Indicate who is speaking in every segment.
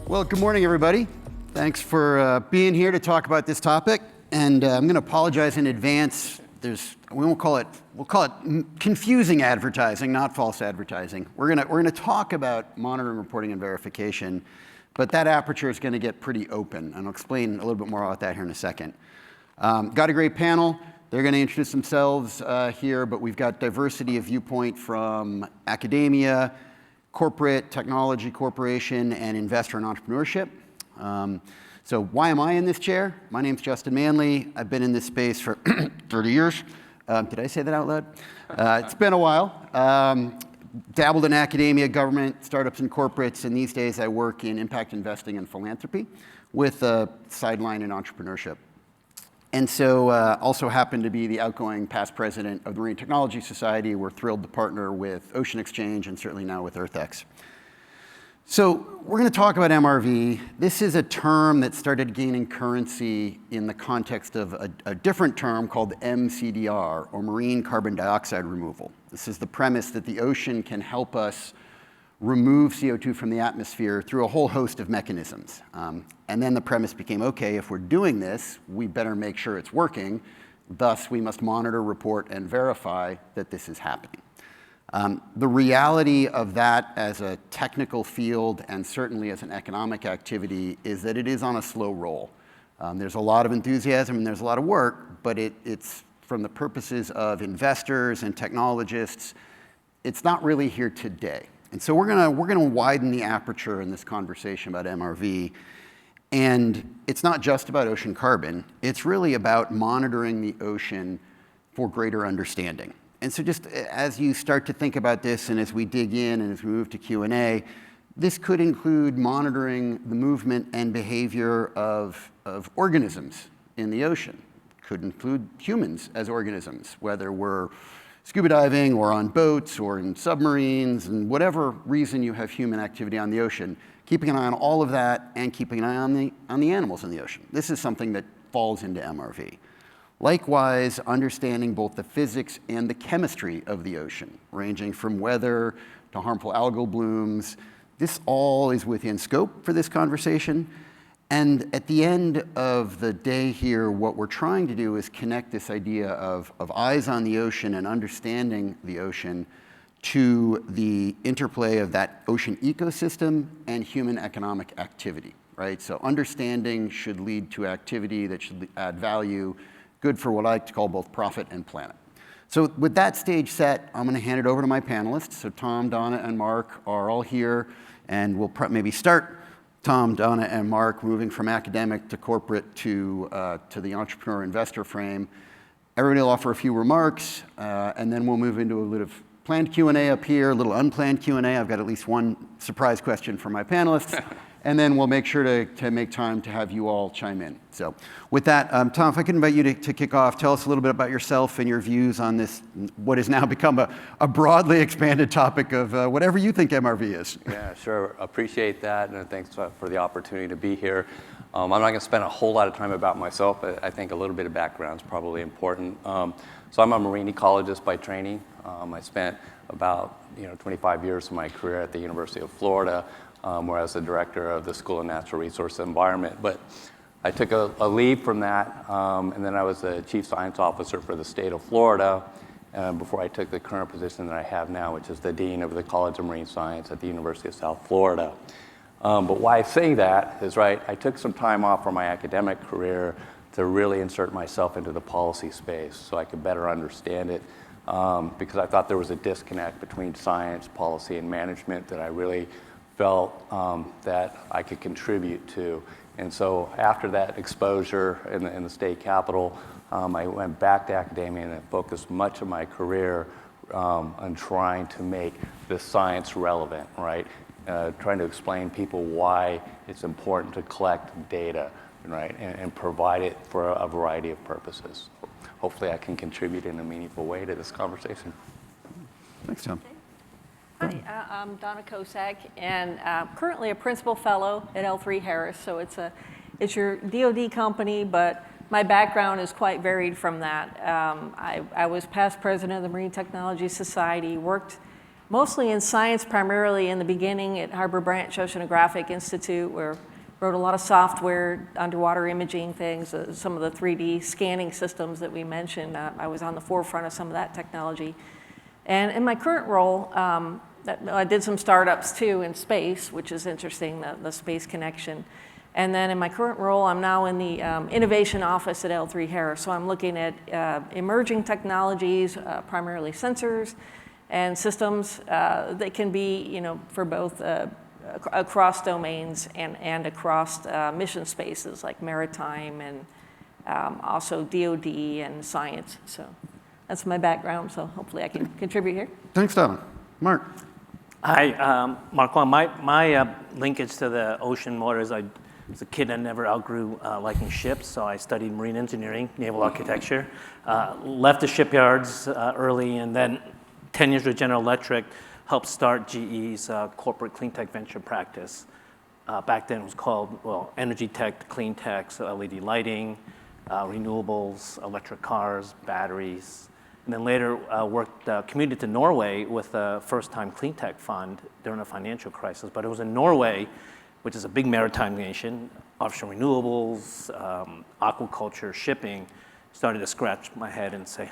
Speaker 1: Well, good morning, everybody. Thanks for being here to talk about this topic. And I'm going to apologize in advance. We'll call it confusing advertising, not false advertising. We're going to talk about monitoring, reporting, and verification, but that aperture is going to get pretty open. And I'll explain a little bit more about that here in a second. Got a great panel. They're going to introduce themselves here, but we've got diversity of viewpoint from academia, corporate, technology corporation, and investor and entrepreneurship. So why am I in this chair? My name's Justin Manley. I've been in this space for 30 years. Did I say that out loud? It's been a while. Dabbled in academia, government, startups, and corporates, and these days I work in impact investing and philanthropy with a sideline in entrepreneurship. And so also happen to be the outgoing past president of the Marine Technology Society. We're thrilled to partner with Ocean Exchange and certainly now with EarthX. So we're going to talk about MRV. This is a term that started gaining currency in the context of a different term called MCDR, or marine carbon dioxide removal. This is the premise that the ocean can help us remove CO2 from the atmosphere through a whole host of mechanisms. And then the premise became, okay, if we're doing this, we better make sure it's working. Thus, we must monitor, report, and verify that this is happening. The reality of that as a technical field and certainly as an economic activity is that it is on a slow roll. There's a lot of enthusiasm and there's a lot of work, but it's from the purposes of investors and technologists, it's not really here today. And so we're gonna widen the aperture in this conversation about MRV. And it's not just about ocean carbon. It's really about monitoring the ocean for greater understanding. And so just as you start to think about this and as we dig in and as we move to Q&A, this could include monitoring the movement and behavior of organisms in the ocean. Could include humans as organisms, whether we're scuba diving or on boats or in submarines, and whatever reason you have human activity on the ocean, keeping an eye on all of that and keeping an eye on the animals in the ocean. This is something that falls into MRV. Likewise, understanding both the physics and the chemistry of the ocean, ranging from weather to harmful algal blooms. This all is within scope for this conversation. And at the end of the day here, what we're trying to do is connect this idea of eyes on the ocean and understanding the ocean to the interplay of that ocean ecosystem and human economic activity, right? So understanding should lead to activity that should add value, good for what I like to call both profit and planet. So with that stage set, I'm gonna hand it over to my panelists. So Tom, Donna, and Mark are all here, and we'll maybe start Tom, Donna, and Mark moving from academic to corporate to the entrepreneur investor frame. Everybody will offer a few remarks, and then we'll move into a little planned Q&A up here, a little unplanned Q&A. I've got at least one surprise question for my panelists, and then we'll make sure to make time to have you all chime in. So with that, Tom, if I could invite you to kick off, tell us a little bit about yourself and your views on this, what has now become a broadly expanded topic of whatever you think MRV is.
Speaker 2: Yeah, sure. Appreciate that, and thanks for the opportunity to be here. I'm not going to spend a whole lot of time about myself, but I think a little bit of background is probably important. So I'm a marine ecologist by training. I spent about 25 years of my career at the University of Florida, where I was the director of the School of Natural Resources and Environment. But I took a leave from that, and then I was the chief science officer for the state of Florida before I took the current position that I have now, which is the dean of the College of Marine Science at the University of South Florida. But why I say that is, right, I took some time off from my academic career to really insert myself into the policy space so I could better understand it, because I thought there was a disconnect between science, policy, and management that I really felt that I could contribute to. And so after that exposure in the state capitol, I went back to academia and I focused much of my career on trying to make the science relevant, right? Trying to explain people why it's important to collect data, right, and provide it for a variety of purposes. Hopefully I can contribute in a meaningful way to this conversation.
Speaker 1: Thanks, Tom.
Speaker 3: Hi, I'm Donna Kocak, and currently a principal fellow at L3 Harris. So it's your DoD company, but my background is quite varied from that. I was past president of the Marine Technology Society, worked mostly in science, primarily in the beginning at Harbor Branch Oceanographic Institute, where wrote a lot of software, underwater imaging things, some of the 3D scanning systems that we mentioned. I was on the forefront of some of that technology. And in my current role, I did some startups too in space, which is interesting, the space connection. And then in my current role, I'm now in the innovation office at L3 Harris. So I'm looking at emerging technologies, primarily sensors and systems that can be, for both across domains and across mission spaces like maritime and also DoD and science. So that's my background. So hopefully I can contribute here.
Speaker 1: Thanks, Donna. Mark.
Speaker 4: Hi, Mark Huang. My linkage to the ocean more is I was a kid that never outgrew liking ships, so I studied marine engineering, naval architecture, left the shipyards early, and then 10 years with General Electric, helped start GE's corporate clean tech venture practice. Back then it was called, energy tech, clean tech, so LED lighting, renewables, electric cars, batteries. And then later commuted to Norway with the first-time clean tech fund during the financial crisis. But it was in Norway, which is a big maritime nation, offshore renewables, aquaculture, shipping, started to scratch my head and say,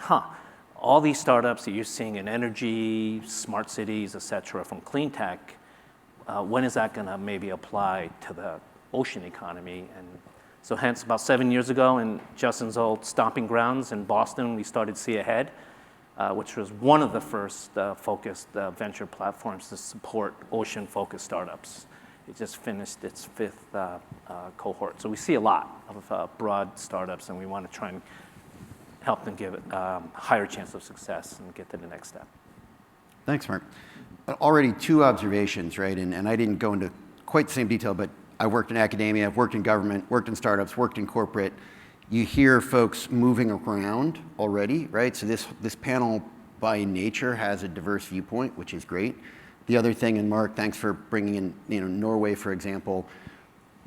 Speaker 4: all these startups that you're seeing in energy, smart cities, et cetera, from clean tech, when is that gonna maybe apply to the ocean economy? And so hence about 7 years ago in Justin's old stomping grounds in Boston, we started SeaAhead, which was one of the first focused venture platforms to support ocean-focused startups. It just finished its 5th cohort. So we see a lot of broad startups, and we want to try and help them give it a higher chance of success and get to the next step.
Speaker 1: Thanks, Mark. Already 2 observations, right? And I didn't go into quite the same detail, but I worked in academia, I've worked in government, worked in startups, worked in corporate. You hear folks moving around already, right? So this panel by nature has a diverse viewpoint, which is great. The other thing, and Mark, thanks for bringing in Norway, for example.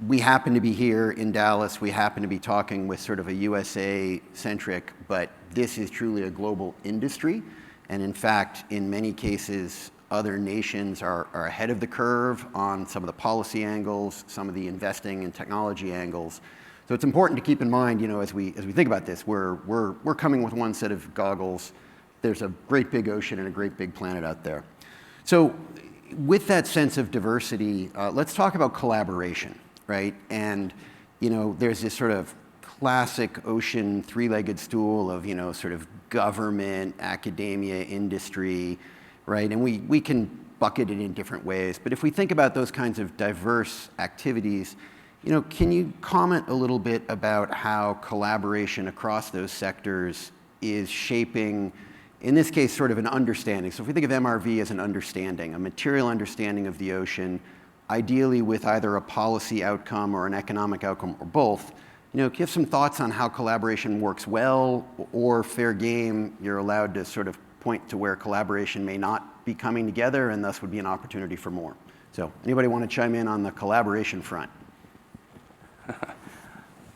Speaker 1: We happen to be here in Dallas. We happen to be talking with sort of a USA-centric, but this is truly a global industry. And in fact, in many cases, other nations are ahead of the curve on some of the policy angles, some of the investing and technology angles. So it's important to keep in mind, as we think about this, we're coming with one set of goggles. There's a great big ocean and a great big planet out there. So with that sense of diversity, let's talk about collaboration, right? And there's this sort of classic ocean 3-legged stool of sort of government, academia, industry, right? And we can bucket it in different ways. But if we think about those kinds of diverse activities, can you comment a little bit about how collaboration across those sectors is shaping, in this case, sort of an understanding? So if we think of MRV as an understanding, a material understanding of the ocean, ideally with either a policy outcome or an economic outcome or both, give some thoughts on how collaboration works well, or fair game, you're allowed to sort of point to where collaboration may not be coming together and thus would be an opportunity for more. So anybody want to chime in on the collaboration front?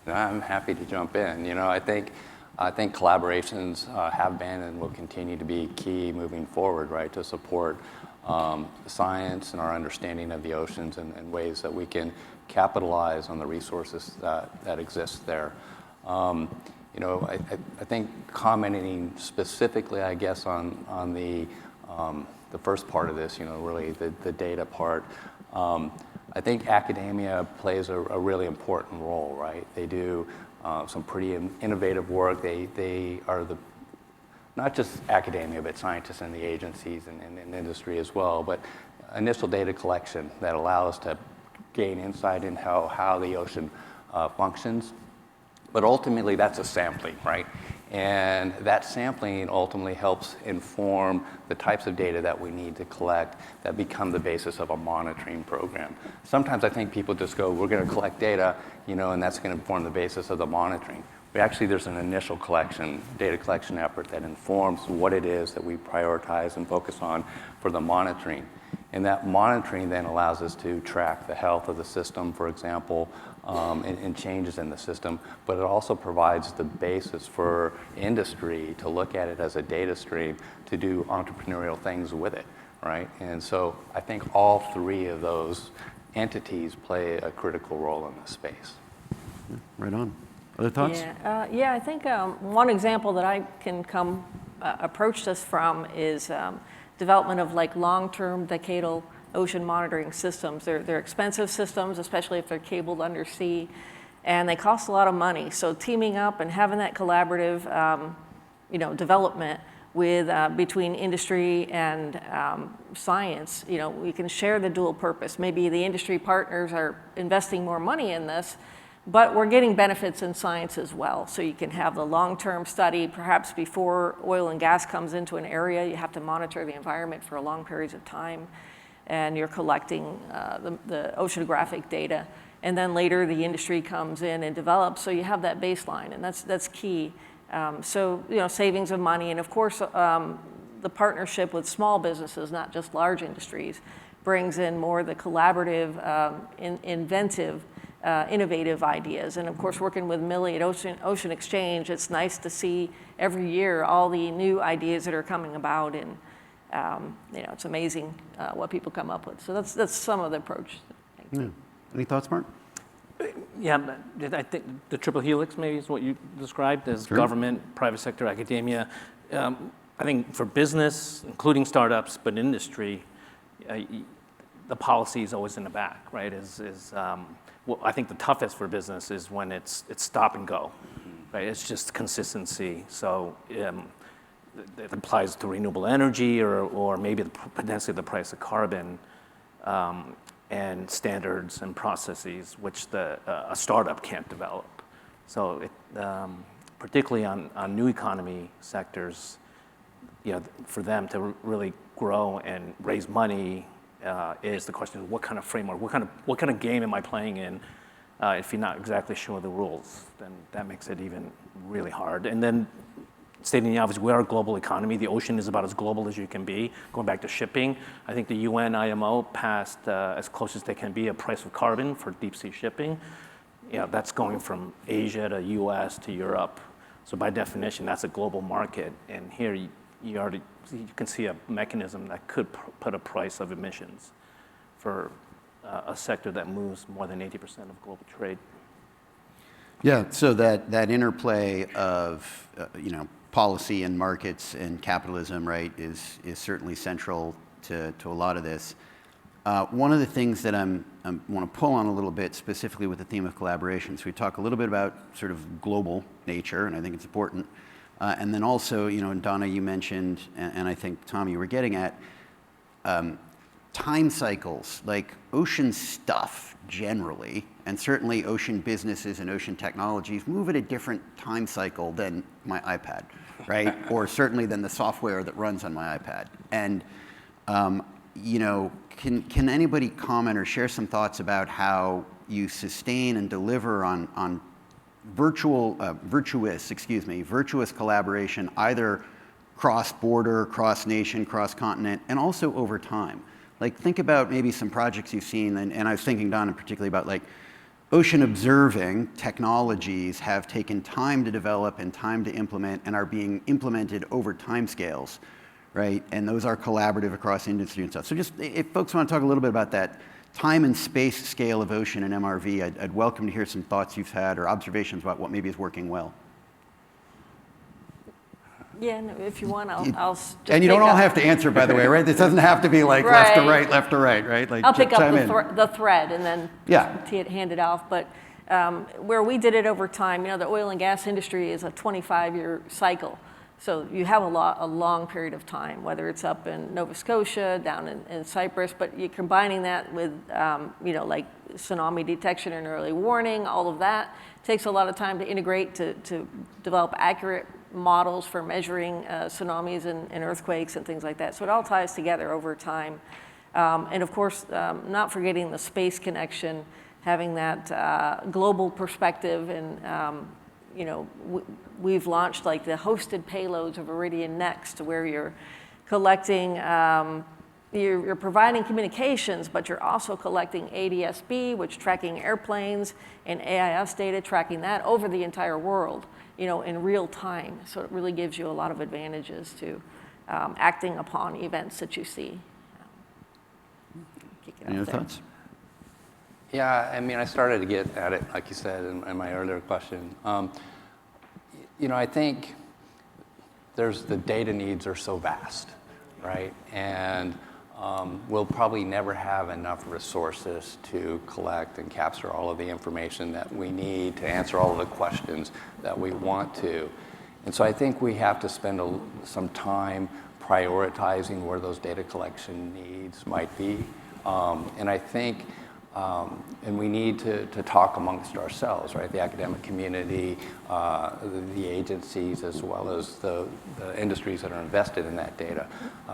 Speaker 2: I'm happy to jump in. I think collaborations have been and will continue to be key moving forward, right, to support science and our understanding of the oceans and ways that we can capitalize on the resources that exist there. I think commenting specifically, I guess, on the first part of this, really the data part. I think academia plays a really important role, right? They do some pretty innovative work. They are not just academia, but scientists and the agencies and industry as well, but initial data collection that allow us to gain insight in how the ocean functions. But ultimately, that's a sampling, right? And that sampling ultimately helps inform the types of data that we need to collect that become the basis of a monitoring program. Sometimes I think people just go, we're going to collect data, and that's going to form the basis of the monitoring. But actually, there's an initial data collection effort that informs what it is that we prioritize and focus on for the monitoring. And that monitoring then allows us to track the health of the system, for example, and changes in the system. But it also provides the basis for industry to look at it as a data stream to do entrepreneurial things with it. right? And so I think all three of those entities play a critical role in this space.
Speaker 1: Right on. Other thoughts?
Speaker 3: Yeah, I think one example that I can approach this from is development of like long-term decadal ocean monitoring systems. They're expensive systems, especially if they're cabled undersea, and they cost a lot of money. So teaming up and having that collaborative, development with between industry and science, we can share the dual purpose. Maybe the industry partners are investing more money in this, but we're getting benefits in science as well. So you can have the long-term study, perhaps before oil and gas comes into an area, you have to monitor the environment for long periods of time, and you're collecting the oceanographic data. And then later the industry comes in and develops, so you have that baseline, and that's key. Savings of money, and of course, the partnership with small businesses, not just large industries, brings in more the collaborative, inventive, innovative ideas. And of course, working with Millie at Ocean Exchange, it's nice to see every year all the new ideas that are coming about, and it's amazing what people come up with. So that's some of the approach.
Speaker 1: Yeah. Any thoughts, Mark?
Speaker 4: Yeah, I think the triple helix maybe is what you described as government, private sector, academia. I think for business, including startups, but industry, the policy is always in the back, right? I think the toughest for business is when it's stop and go, right? It's just consistency. So it applies to renewable energy or maybe potentially the price of carbon. And standards and processes which a startup can't develop. So particularly on new economy sectors, for them to really grow and raise money is the question of what kind of framework, what kind of game am I playing in? If you're not exactly sure of the rules, then that makes it even really hard. And then stating the obvious, we are a global economy. The ocean is about as global as you can be. Going back to shipping, I think the UN IMO passed, as close as they can be, a price of carbon for deep sea shipping. That's going from Asia to US to Europe. So by definition, that's a global market. And here you can see a mechanism that could put a price of emissions for a sector that moves more than 80% of global trade.
Speaker 1: Yeah, so that interplay of, policy and markets and capitalism, right, is certainly central to a lot of this. One of the things that I want to pull on a little bit, specifically with the theme of collaboration, so we talk a little bit about sort of global nature, and I think it's important. And then also, and Donna, you mentioned, and I think, Tom, you were getting at, time cycles, like ocean stuff generally, and certainly ocean businesses and ocean technologies move at a different time cycle than my iPad, right? Or certainly than the software that runs on my iPad. And, can anybody comment or share some thoughts about how you sustain and deliver on virtuous collaboration, either cross-border, cross-nation, cross-continent, and also over time? Like, think about maybe some projects you've seen, and I was thinking, Donna, particularly about like ocean observing technologies have taken time to develop and time to implement and are being implemented over time scales, right? And those are collaborative across industry and stuff. So just, if folks want to talk a little bit about that time and space scale of ocean and MRV, I'd welcome to hear some thoughts you've had or observations about what maybe is working well.
Speaker 3: Yeah, no, if you want, I'll just
Speaker 1: and you don't all have to answer, by the way, right? This doesn't have to be like left to right, left to right, right? Like,
Speaker 3: I'll pick up the thread and then hand it off. But where we did it over time, the oil and gas industry is a 25-year cycle. So you have a long period of time, whether it's up in Nova Scotia, down in Cyprus, but you're combining that with, like tsunami detection and early warning, all of that takes a lot of time to integrate to develop accurate models for measuring tsunamis and earthquakes and things like that. So it all ties together over time. And of course, not forgetting the space connection, having that global perspective. And we've launched like the hosted payloads of Iridian Next, where you're collecting, you're providing communications, but you're also collecting ADS-B, which tracking airplanes, and AIS data, tracking that over the entire world, in real time. So it really gives you a lot of advantages to acting upon events that you see. kick it
Speaker 1: Any
Speaker 3: off
Speaker 1: other
Speaker 3: there.
Speaker 1: thoughts?
Speaker 2: Yeah, I mean, I started to get at it, like you said in my earlier question. I think the data needs are so vast, right? And we'll probably never have enough resources to collect and capture all of the information that we need to answer all of the questions that we want to. And so I think we have to spend some time prioritizing where those data collection needs might be. And I think and we need to talk amongst ourselves, right? The academic community, the agencies, as well as the industries that are invested in that data.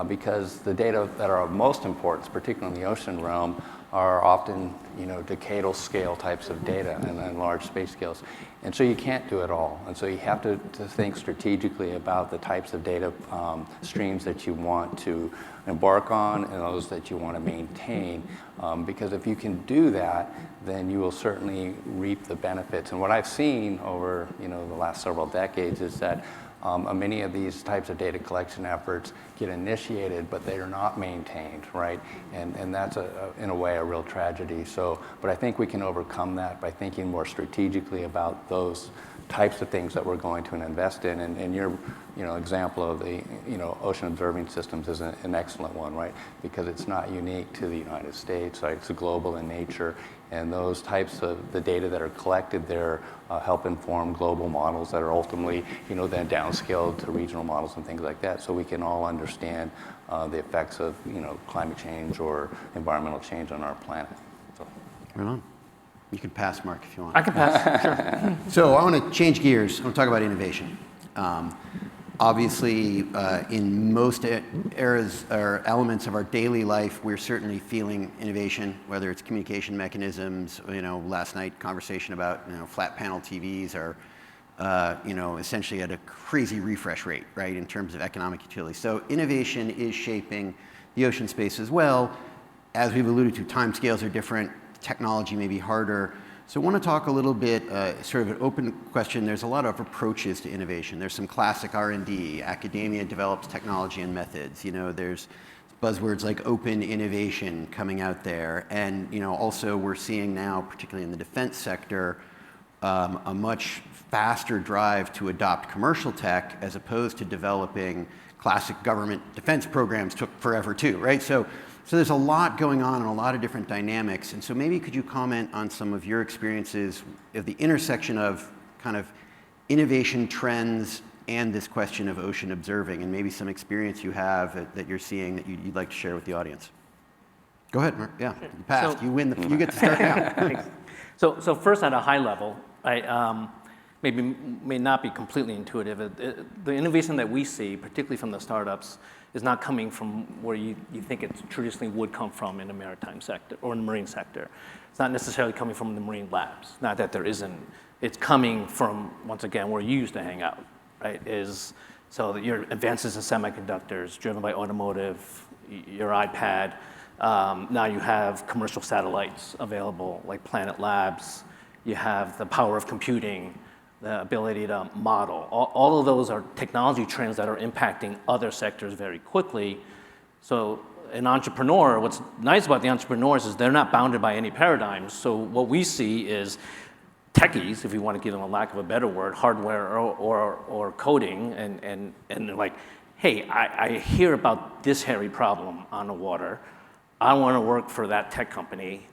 Speaker 2: Because the data that are of most importance, particularly in the ocean realm, are often, decadal scale types of data and large space scales. And so you can't do it all. And so you have to think strategically about the types of data streams that you want to embark on and those that you want to maintain. Because if you can do that, then you will certainly reap the benefits. And what I've seen over the last several decades is that many of these types of data collection efforts get initiated, but they are not maintained, right? And that's, in a way, a real tragedy. But I think we can overcome that by thinking more strategically about those types of things that we're going to invest in. And your example of the ocean observing systems is an excellent one, right? Because it's not unique to the United States, right? It's global in nature. And those types of the data that are collected there help inform global models that are ultimately, then downscaled to regional models and things like that, so we can all understand the effects of, climate change or environmental change on our planet. So.
Speaker 1: Right on. You can pass, Mark, if you want.
Speaker 4: I can pass, sure.
Speaker 1: So I want to change gears. I want to talk about innovation. Obviously, in most eras or elements of our daily life, we're certainly feeling innovation, whether it's communication mechanisms. Last night conversation about flat panel TVs are, essentially at a crazy refresh rate, right, in terms of economic utility. So innovation is shaping the ocean space as well. As we've alluded to, timescales are different. Technology may be harder. So I want to talk a little bit, sort of an open question. There's a lot of approaches to innovation. There's some classic R&D. Academia develops technology and methods. There's buzzwords like open innovation coming out there. And also we're seeing now, particularly in the defense sector, a much faster drive to adopt commercial tech as opposed to developing classic government defense programs took forever too, right? So there's a lot going on and a lot of different dynamics. And so maybe could you comment on some of your experiences of the intersection of kind of innovation trends and this question of ocean observing, and maybe some experience you have that you're seeing that you'd like to share with the audience? Go ahead, Mark. Yeah, you passed. You win. You get to start now.
Speaker 4: Thanks. So first, at a high level, may not be completely intuitive. The innovation that we see, particularly from the startups, is not coming from where you think it traditionally would come from in the maritime sector or in the marine sector. It's not necessarily coming from the marine labs. Not that there isn't. It's coming from, once again, where you used to hang out, right? So your advances in semiconductors driven by automotive, your iPad. Now you have commercial satellites available, like Planet Labs. You have the power of computing, the ability to model. All of those are technology trends that are impacting other sectors very quickly. So an entrepreneur, what's nice about the entrepreneurs is they're not bounded by any paradigms. So what we see is techies, if you want to give them a lack of a better word, hardware or coding, and they're like, hey, I hear about this hairy problem on the water. I want to work for that tech company.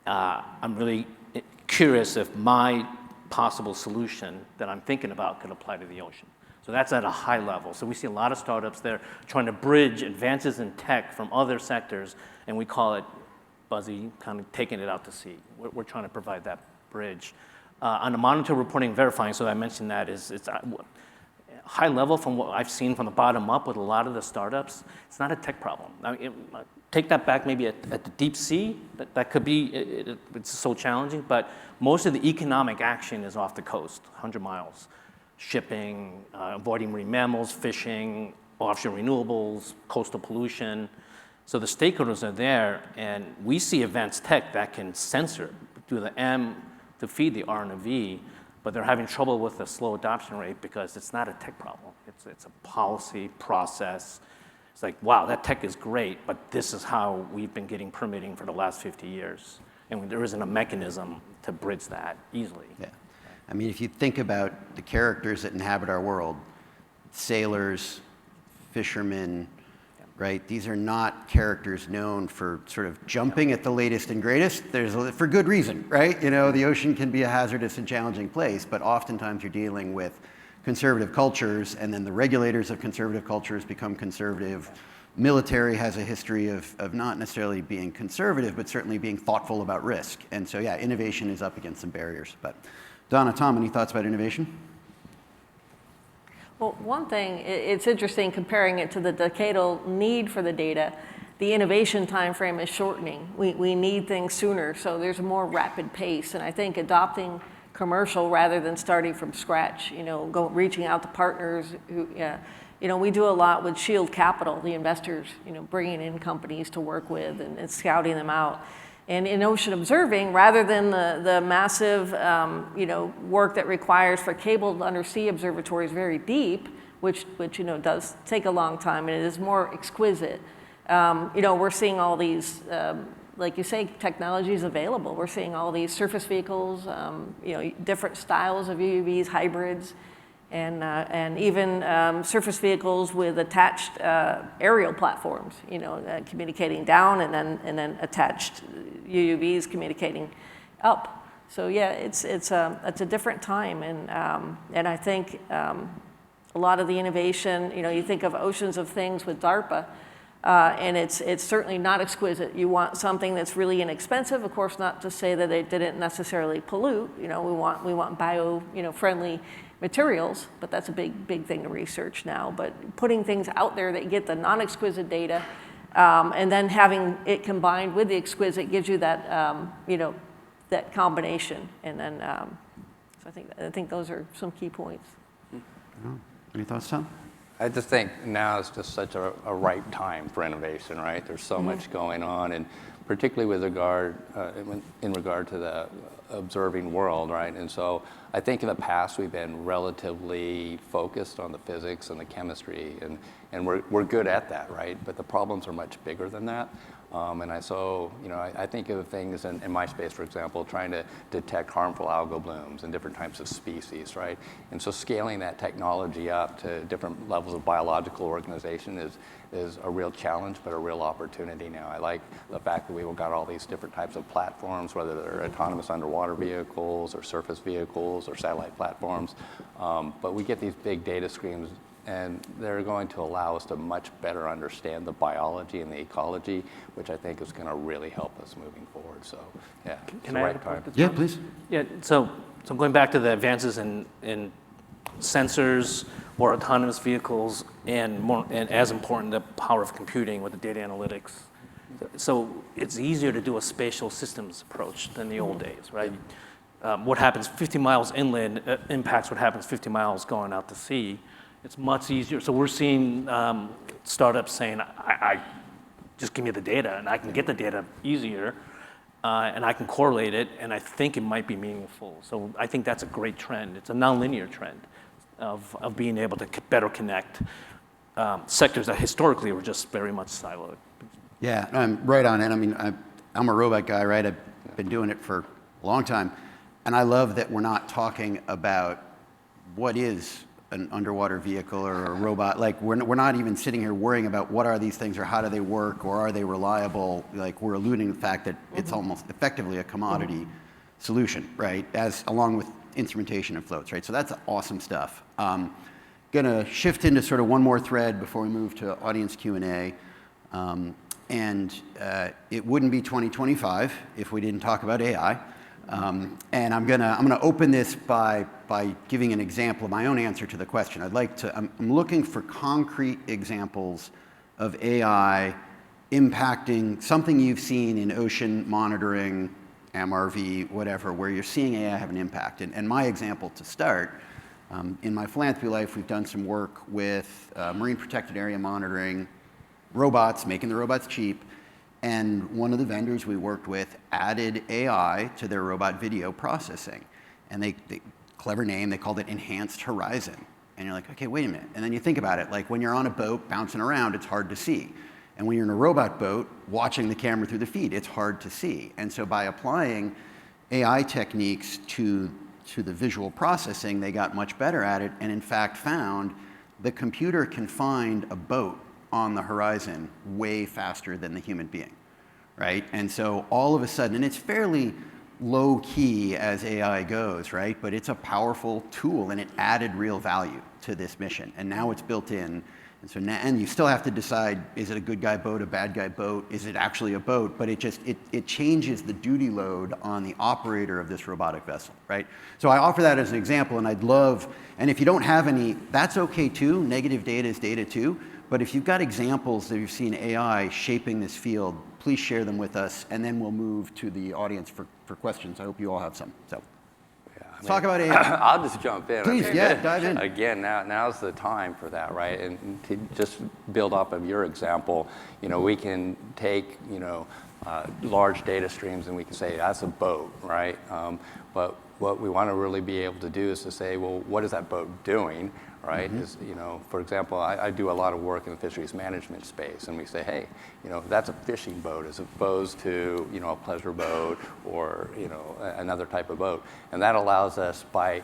Speaker 4: I'm really curious if my possible solution that I'm thinking about could apply to the ocean. So that's at a high level. So we see a lot of startups there trying to bridge advances in tech from other sectors, and we call it buzzy, kind of taking it out to sea. We're trying to provide that bridge. On the monitor reporting and verifying, so I mentioned that it's high level from what I've seen from the bottom up with a lot of the startups. It's not a tech problem. I mean, take that back maybe at the deep sea, that could be, it's so challenging, but most of the economic action is off the coast, 100 miles. Shipping, avoiding marine mammals, fishing, offshore renewables, coastal pollution. So the stakeholders are there, and we see advanced tech that can sensor, do the M to feed the R and the V, but they're having trouble with the slow adoption rate because it's not a tech problem. It's a policy, process, It's like, wow, that tech is great, but this is how we've been getting permitting for the last 50 years. And there isn't a mechanism to bridge that easily.
Speaker 1: Yeah. I mean, if you think about the characters that inhabit our world, sailors, fishermen, right? These are not characters known for sort of jumping at the latest and greatest. For good reason, right? You know, the ocean can be a hazardous and challenging place, but oftentimes you're dealing with conservative cultures, and then the regulators of conservative cultures become conservative. Military has a history of not necessarily being conservative, but certainly being thoughtful about risk. And so, yeah, innovation is up against some barriers. But Donna, Tom, any thoughts about innovation?
Speaker 3: Well, one thing, it's interesting comparing it to the decadal need for the data. The innovation time frame is shortening. We need things sooner, so there's a more rapid pace. And I think adopting commercial rather than starting from scratch, you know, reaching out to partners who, you know, we do a lot with Shield Capital, the investors, you know, bringing in companies to work with and scouting them out. And in ocean observing, rather than the massive, you know, work that requires for cabled undersea observatories very deep, which you know does take a long time, and it is more exquisite. You know, we're seeing all these, like you say, technologies available. We're seeing all these surface vehicles, you know, different styles of UUVs, hybrids, and even surface vehicles with attached aerial platforms, you know, communicating down, and then attached UUVs communicating up. So yeah, it's a different time, and I think a lot of the innovation, you know, you think of Oceans of Things with DARPA, and it's certainly not exquisite. You want something that's really inexpensive. Of course, not to say that it didn't necessarily pollute. You know, we want bio, you know, friendly materials, but that's a big thing to research now. But putting things out there that get the non-exquisite data, and then having it combined with the exquisite gives you that, you know, that combination. And then, so I think those are some key points.
Speaker 1: Any thoughts, Tom?
Speaker 2: I just think now is just such a ripe time for innovation, right? There's so much going on, and particularly with regard, in regard to the observing world, right? And so I think in the past we've been relatively focused on the physics and the chemistry, and we're good at that, right? But the problems are much bigger than that. I think of things in my space, for example, trying to detect harmful algal blooms and different types of species, right? And so scaling that technology up to different levels of biological organization is a real challenge, but a real opportunity now. I like the fact that we've got all these different types of platforms, whether they're autonomous underwater vehicles or surface vehicles or satellite platforms. But we get these big data streams, and they're going to allow us to much better understand the biology and the ecology, which I think is going to really help us moving forward. So, yeah,
Speaker 4: Can I add a part to that?
Speaker 1: Yeah, please.
Speaker 4: Yeah, so going back to the advances in sensors or autonomous vehicles, and as important, the power of computing with the data analytics. So it's easier to do a spatial systems approach than the old days, right? What happens 50 miles inland impacts what happens 50 miles going out to sea. It's much easier. So we're seeing startups saying, I just give me the data, and I can get the data easier, and I can correlate it, and I think it might be meaningful. So I think that's a great trend. It's a nonlinear trend of being able to better connect sectors that historically were just very much siloed.
Speaker 1: Yeah, I'm right on it. I mean, I'm a robot guy, right? I've been doing it for a long time, and I love that we're not talking about what is an underwater vehicle or a robot. Like, we're not even sitting here worrying about what are these things or how do they work or are they reliable. Like, we're alluding to the fact that it's almost effectively a commodity solution, right? Along with instrumentation and floats, right? So that's awesome stuff. Gonna shift into sort of one more thread before we move to audience Q&A. It wouldn't be 2025 if we didn't talk about AI. And I'm gonna open this by giving an example of my own answer to the question. I'm looking for concrete examples of AI impacting something you've seen in ocean monitoring, MRV, whatever, where you're seeing AI have an impact. And my example to start, in my philanthropy life, we've done some work with marine protected area monitoring, robots, making the robots cheap. And one of the vendors we worked with added AI to their robot video processing. And clever name, they called it Enhanced Horizon. And you're like, okay, wait a minute. And then you think about it, like when you're on a boat bouncing around, it's hard to see. And when you're in a robot boat, watching the camera through the feed, it's hard to see. And so by applying AI techniques to the visual processing, they got much better at it, and in fact found the computer can find a boat on the horizon way faster than the human being, right? And so all of a sudden, and it's fairly low key as AI goes, right? But it's a powerful tool, and it added real value to this mission. And now it's built in. And so now, and you still have to decide, is it a good guy boat, a bad guy boat? Is it actually a boat? But it changes the duty load on the operator of this robotic vessel, right? So I offer that as an example, and I'd love, and if you don't have any, that's okay too. Negative data is data too. But if you've got examples that you've seen AI shaping this field, please share them with us, and then we'll move to the audience for questions. I hope you all have some. So. Let's talk about AI.
Speaker 2: I'll just jump in.
Speaker 1: Please, yeah, dive in.
Speaker 2: Again, now's the time for that, right? And to just build off of your example, we can take, large data streams and we can say that's a boat, right? But what we want to really be able to do is to say, well, what is that boat doing, right? Is, for example, I do a lot of work in the fisheries management space, and we say, hey, that's a fishing boat as opposed to, a pleasure boat or, another type of boat. And that allows us by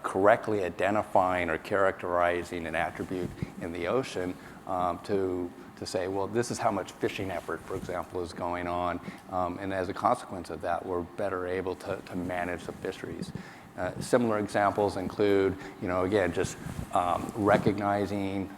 Speaker 2: correctly identifying or characterizing an attribute in the ocean to say, well, this is how much fishing effort, for example, is going on. And as a consequence of that, we're better able to manage the fisheries. Similar examples include, again, just recognizing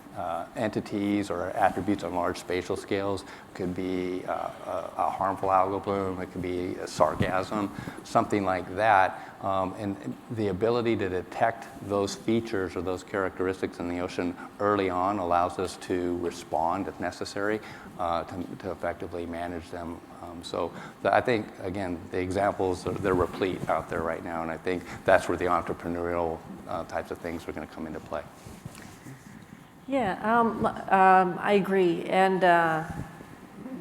Speaker 2: entities or attributes on large spatial scales. It could be a harmful algal bloom, it could be a sargassum, something like that. And the ability to detect those features or those characteristics in the ocean early on allows us to respond if necessary to effectively manage them. So I think, again, the examples, they're replete out there right now, and I think that's where the entrepreneurial types of things are going to come into play.
Speaker 3: Yeah, I agree. And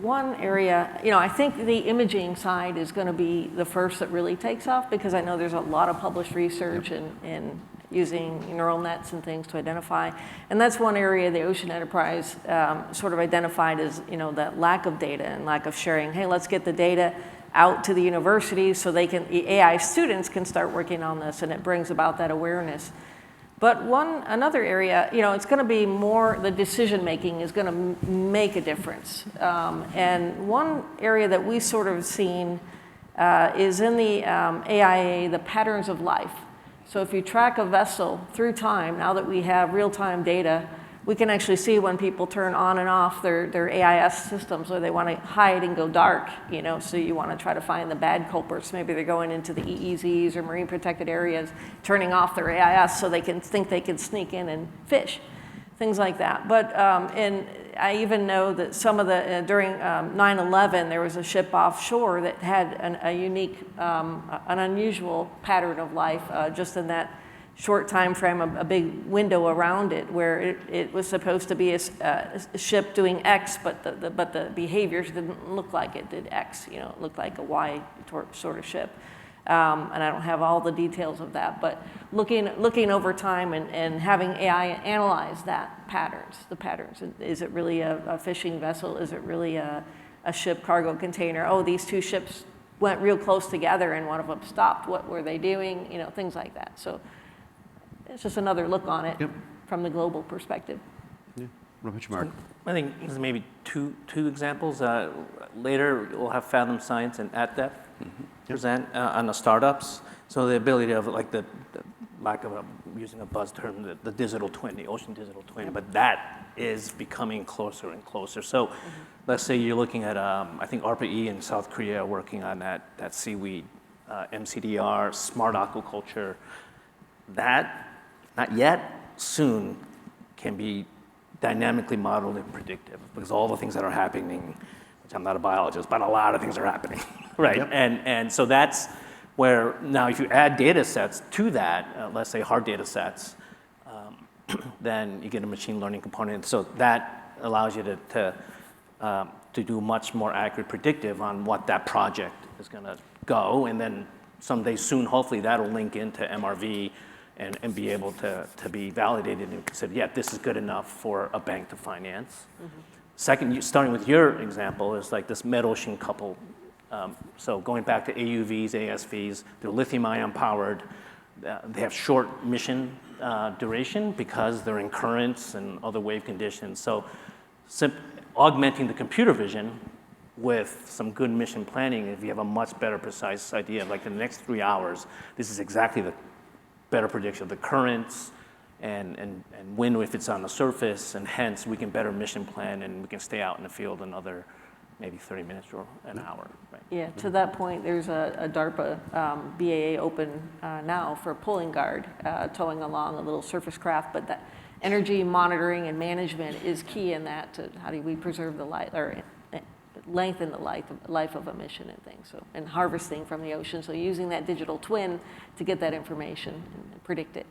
Speaker 3: one area, I think the imaging side is going to be the first that really takes off, because I know there's a lot of published research in using neural nets and things to identify. And that's one area the Ocean Enterprise sort of identified as, that lack of data and lack of sharing. Hey, let's get the data out to the universities so the AI students can start working on this, and it brings about that awareness. But another area, it's going to be more, the decision making is going to make a difference. And one area that we sort of seen is in the AIA, the patterns of life. So if you track a vessel through time, now that we have real-time data, we can actually see when people turn on and off their AIS systems, or they want to hide and go dark, so you want to try to find the bad culprits. Maybe they're going into the EEZs or marine protected areas, turning off their AIS so they can think they can sneak in and fish, things like that. But, and I even know that some of during 9/11, there was a ship offshore that had a unique, an unusual pattern of life, just in that short time frame, a big window around it, where it was supposed to be a ship doing X, but the behaviors didn't look like it did X. It looked like a Y sort of ship. And I don't have all the details of that, but looking over time and having AI analyze the patterns. Is it really a fishing vessel? Is it really a ship cargo container? Oh, these two ships went real close together and one of them stopped. What were they doing? Things like that. So it's just another look on it from the global perspective.
Speaker 1: Yeah. What about you, Mark?
Speaker 4: I think there's maybe two examples. Later, we'll have Fathom Science and At Depth present on the startups. So the ability of, like, the lack of using a buzz term, the digital twin, the ocean digital twin, but that is becoming closer and closer. So let's say you're looking at, I think ARPA-E in South Korea are working on that seaweed, MCDR, smart aquaculture. That, not yet, soon can be dynamically modeled and predictive, because all the things that are happening, which I'm not a biologist, but a lot of things are happening, right? Yep. And so that's where now if you add data sets to that, let's say hard data sets, then you get a machine learning component. So that allows you to do much more accurate predictive on what that project is going to go. And then someday soon, hopefully that'll link into MRV and be able to be validated and said, yeah, this is good enough for a bank to finance. Second, starting with your example, is like this mid-ocean couple. So going back to AUVs, ASVs, they're lithium-ion powered. They have short mission duration because they're in currents and other wave conditions. So augmenting the computer vision with some good mission planning, if you have a much better precise idea, like in the next 3 hours, this is exactly the better prediction of the currents and wind if it's on the surface, and hence we can better mission plan and we can stay out in the field another maybe 30 minutes or an hour. Right?
Speaker 3: Yeah, to that point, there's a DARPA BAA open now for pulling guard, towing along a little surface craft, but that energy monitoring and management is key in that. To how do we preserve the life or lengthen the life of a mission and things, so, and harvesting from the ocean. So using that digital twin to get that information and predict it.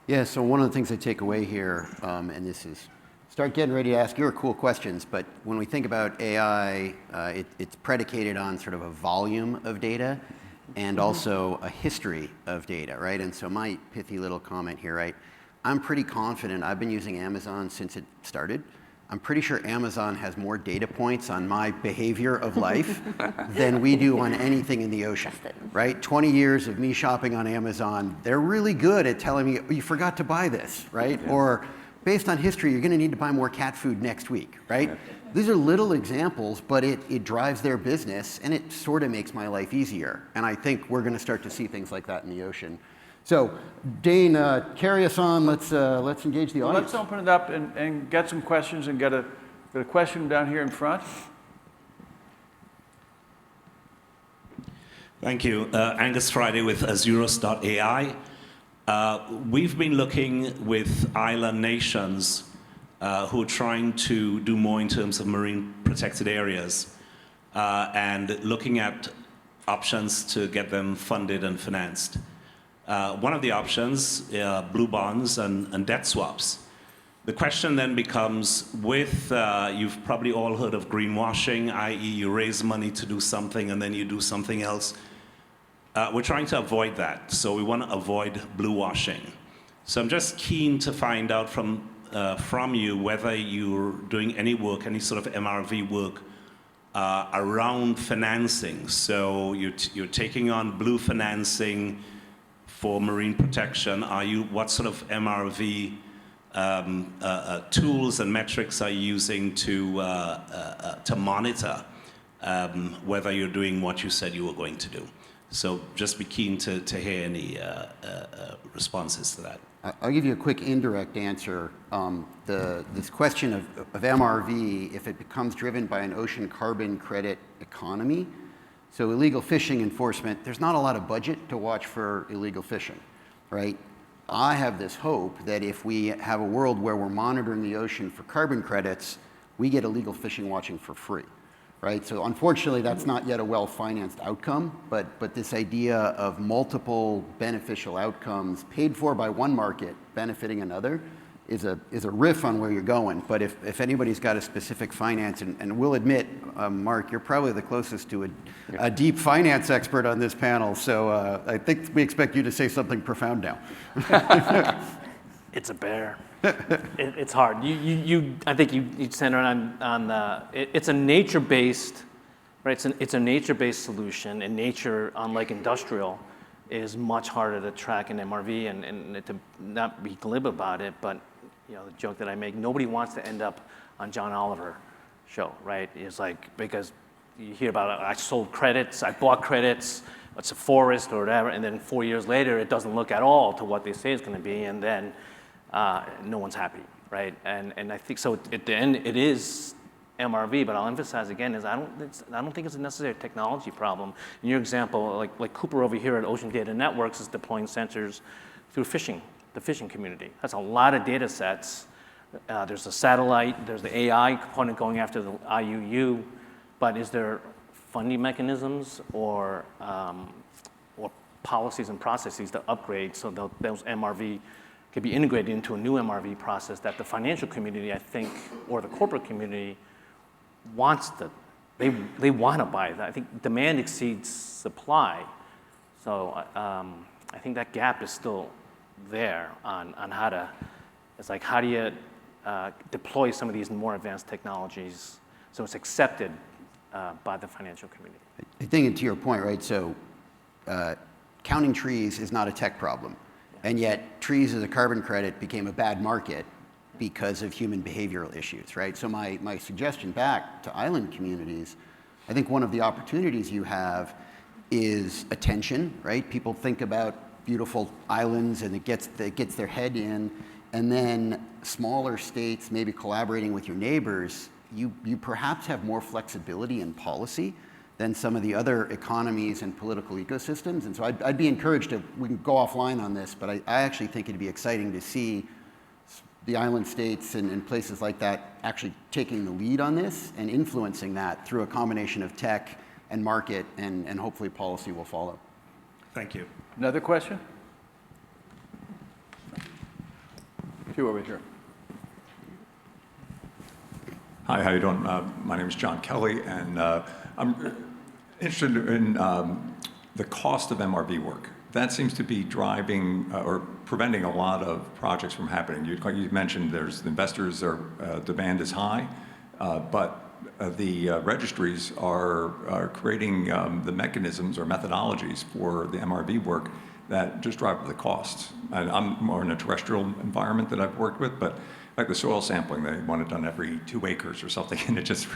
Speaker 1: Yeah, so one of the things I take away here, and this is, start getting ready to ask your cool questions, but when we think about AI, it's predicated on sort of a volume of data and also a history of data, right? And so my pithy little comment here, right? I'm pretty confident, I've been using Amazon since it started. I'm pretty sure Amazon has more data points on my behavior of life than we do on anything in the ocean, right? 20 years of me shopping on Amazon, they're really good at telling me, oh, you forgot to buy this, right? Yeah. Or based on history, you're gonna need to buy more cat food next week, right? Yeah. These are little examples, but it drives their business and it sort of makes my life easier. And I think we're gonna start to see things like that in the ocean. So, Dane, carry us on. Let's engage the audience.
Speaker 5: Let's open it up and get some questions and get a question down here in front.
Speaker 6: Thank you. Angus Friday with Azuros.ai. We've been looking with island nations who are trying to do more in terms of marine protected areas and looking at options to get them funded and financed. One of the options, blue bonds and debt swaps. The question then becomes, with, you've probably all heard of greenwashing, i.e. you raise money to do something and then you do something else. We're trying to avoid that, so we want to avoid blue washing. So I'm just keen to find out from you whether you're doing any work, any sort of MRV work around financing. So you're taking on blue financing for marine protection. What sort of MRV tools and metrics are you using to monitor whether you're doing what you said you were going to do? So just be keen to hear any responses to that.
Speaker 1: I'll give you a quick indirect answer. This question of MRV, if it becomes driven by an ocean carbon credit economy, so illegal fishing enforcement, there's not a lot of budget to watch for illegal fishing, right? I have this hope that if we have a world where we're monitoring the ocean for carbon credits, we get illegal fishing watching for free, right? So unfortunately, that's not yet a well-financed outcome, but this idea of multiple beneficial outcomes paid for by one market benefiting another is a riff on where you're going. But if anybody's got a specific finance, and we'll admit, Mark, you're probably the closest to a deep finance expert on this panel, so I think we expect you to say something profound now.
Speaker 4: It's a bear. It's hard. I think you center on it's a nature-based, right? It's a nature-based solution, and nature, unlike industrial, is much harder to track in MRV, and to not be glib about it, but the joke that I make, nobody wants to end up on John Oliver show, right? It's like, because you hear about, I sold credits, I bought credits, it's a forest or whatever, and then 4 years later, it doesn't look at all to what they say it's gonna be, and then no one's happy, right? And I think, so at the end, it is MRV, but I'll emphasize again, I don't think it's a necessary technology problem. In your example, like Cooper over here at Ocean Data Networks is deploying sensors through fishing, the fishing community. That's a lot of data sets. There's the satellite, there's the AI component going after the IUU, but is there funding mechanisms or policies and processes to upgrade so those MRV could be integrated into a new MRV process that the financial community, I think, or the corporate community wants they want to buy that. I think demand exceeds supply. So I think that gap is still there on how to, it's like, how do you deploy some of these more advanced technologies so it's accepted by the financial community?
Speaker 1: I think to your point, right, so counting trees is not a tech problem. And yet trees as a carbon credit became a bad market because of human behavioral issues, right? So my suggestion back to island communities, I think one of the opportunities you have is attention, right? People think about beautiful islands and it gets their head in, and then smaller states maybe collaborating with your neighbors, you perhaps have more flexibility in policy than some of the other economies and political ecosystems. And so I'd be encouraged to, we can go offline on this, but I actually think it'd be exciting to see the island states and places like that actually taking the lead on this and influencing that through a combination of tech and market, and hopefully policy will follow.
Speaker 6: Thank you.
Speaker 5: Another question? Two over here.
Speaker 7: Hi, how you doing? My name is John Kelly, and I'm interested in the cost of MRV work. That seems to be driving or preventing a lot of projects from happening. You mentioned there's investors, demand is high, but the registries are creating the mechanisms or methodologies for the MRV work that just drive up the costs. And I'm more in a terrestrial environment that I've worked with, but like the soil sampling, they want it done every 2 acres or something, and it just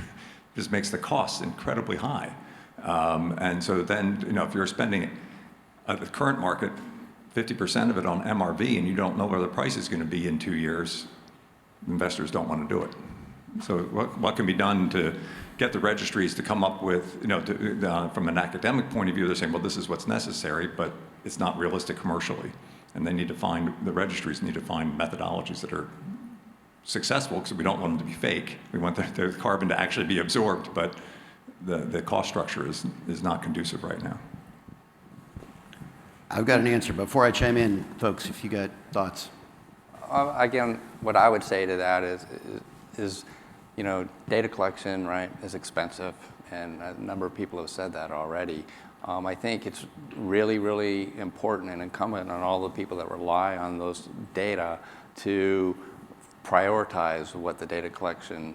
Speaker 7: makes the costs incredibly high. And so then, if you're spending at the current market 50% of it on MRV and you don't know where the price is going to be in 2 years, investors don't want to do it. So what can be done to get the registries to come up with, from an academic point of view, they're saying, well, this is what's necessary, but it's not realistic commercially. And they need to the registries need to find methodologies that are successful, because we don't want them to be fake. We want the carbon to actually be absorbed, but the cost structure is not conducive right now.
Speaker 1: I've got an answer. Before I chime in, folks, if you got thoughts.
Speaker 2: Again, what I would say to that is data collection, right, is expensive, and a number of people have said that already. I think it's really, really important and incumbent on all the people that rely on those data to prioritize what the data collection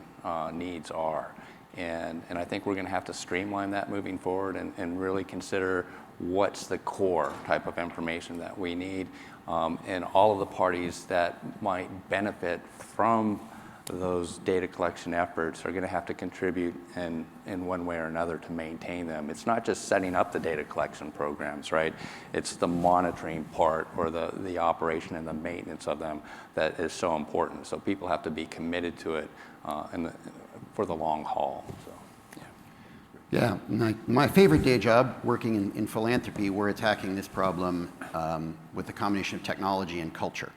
Speaker 2: needs are. And I think we're going to have to streamline that moving forward and really consider what's the core type of information that we need. And all of the parties that might benefit from those data collection efforts are going to have to contribute in one way or another to maintain them. It's not just setting up the data collection programs, right? It's the monitoring part, or the operation and the maintenance of them, that is so important. So people have to be committed to it for the long haul. So,
Speaker 1: yeah, my favorite day job, working in philanthropy, we're attacking this problem with a combination of technology and culture,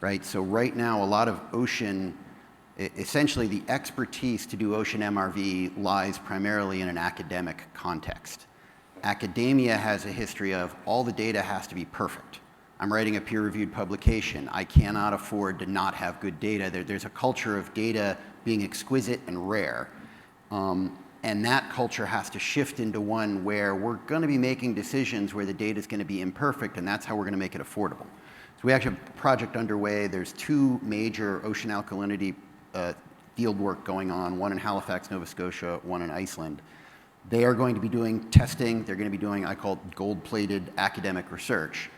Speaker 1: right? So right now, a lot of ocean, essentially the expertise to do ocean MRV lies primarily in an academic context. Academia has a history of all the data has to be perfect. I'm writing a peer-reviewed publication. I cannot afford to not have good data. There's a culture of data being exquisite and rare. And that culture has to shift into one where we're going to be making decisions where the data is going to be imperfect, and that's how we're going to make it affordable. So we actually have a project underway. There's 2 major ocean alkalinity field work going on, one in Halifax, Nova Scotia, one in Iceland. They are going to be doing testing. They're going to be doing, I call it, gold-plated academic research.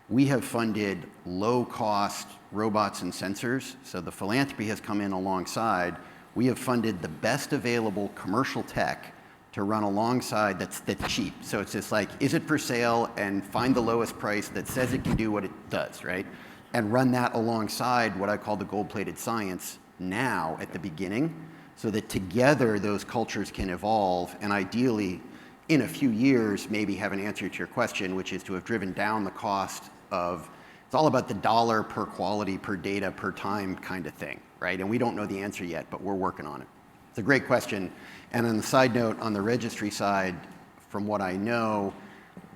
Speaker 1: We have funded low-cost robots and sensors, so the philanthropy has come in alongside. We have funded the best available commercial tech to run alongside that's cheap. So it's just like, is it for sale, and find the lowest price that says it can do what it does, right? And run that alongside what I call the gold-plated science now at the beginning, so that together those cultures can evolve, and ideally in a few years maybe have an answer to your question, which is to have driven down the cost of, it's all about the dollar per quality, per data, per time kind of thing, right? And we don't know the answer yet, but we're working on it. It's a great question. And on the side note, on the registry side, from what I know,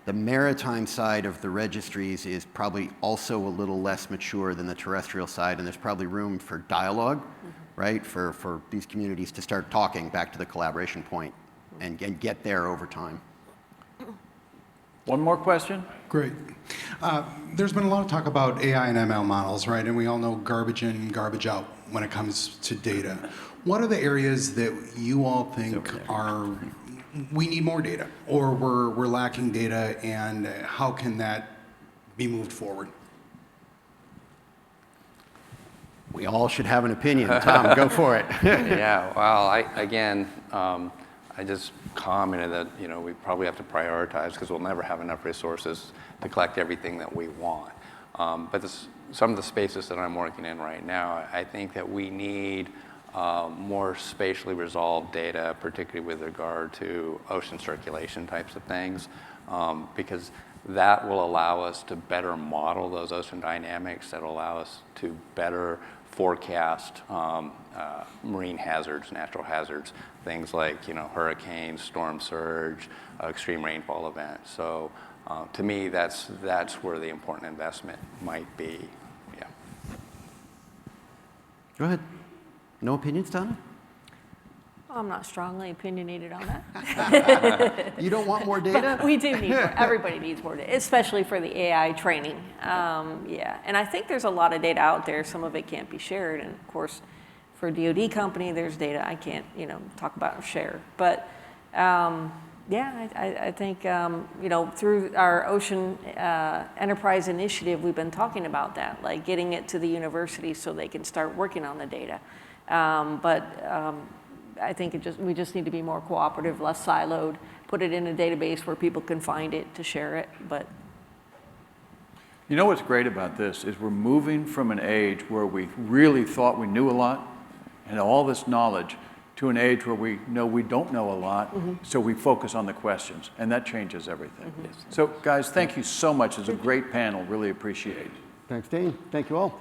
Speaker 1: the maritime side of the registries is probably also a little less mature than the terrestrial side, and there's probably room for dialogue, right? For these communities to start talking, back to the collaboration point, and get there over time.
Speaker 5: One more question?
Speaker 8: Great. There's been a lot of talk about AI and ML models, right? And we all know garbage in, garbage out when it comes to data. What are the areas that you all think we need more data, or we're lacking data, and how can that be moved forward?
Speaker 1: We all should have an opinion. Tom, go for it.
Speaker 2: Yeah, well, I just commented that, we probably have to prioritize because we'll never have enough resources to collect everything that we want. But some of the spaces that I'm working in right now, I think that we need more spatially resolved data, particularly with regard to ocean circulation types of things, because that will allow us to better model those ocean dynamics, that will allow us to better forecast marine hazards, natural hazards, things like hurricanes, storm surge, extreme rainfall events. So to me, that's where the important investment might be. Yeah.
Speaker 1: Go ahead. No opinions, Donna?
Speaker 3: I'm not strongly opinionated on that.
Speaker 1: You don't want more data?
Speaker 3: But we do need more. Everybody needs more data, especially for the AI training. Yeah, and I think there's a lot of data out there. Some of it can't be shared, and of course, for a DoD company, there's data I can't, talk about or share. But yeah, I think through our Ocean Enterprise Initiative, we've been talking about that, like getting it to the universities so they can start working on the data. I think we just need to be more cooperative, less siloed, put it in a database where people can find it to share it. But
Speaker 5: You know what's great about this is we're moving from an age where we really thought we knew a lot and all this knowledge to an age where we know we don't know a lot, so we focus on the questions, and that changes everything. So guys, thank you so much. It's a great panel. Really appreciate it.
Speaker 1: Thanks, Dean. Thank you all.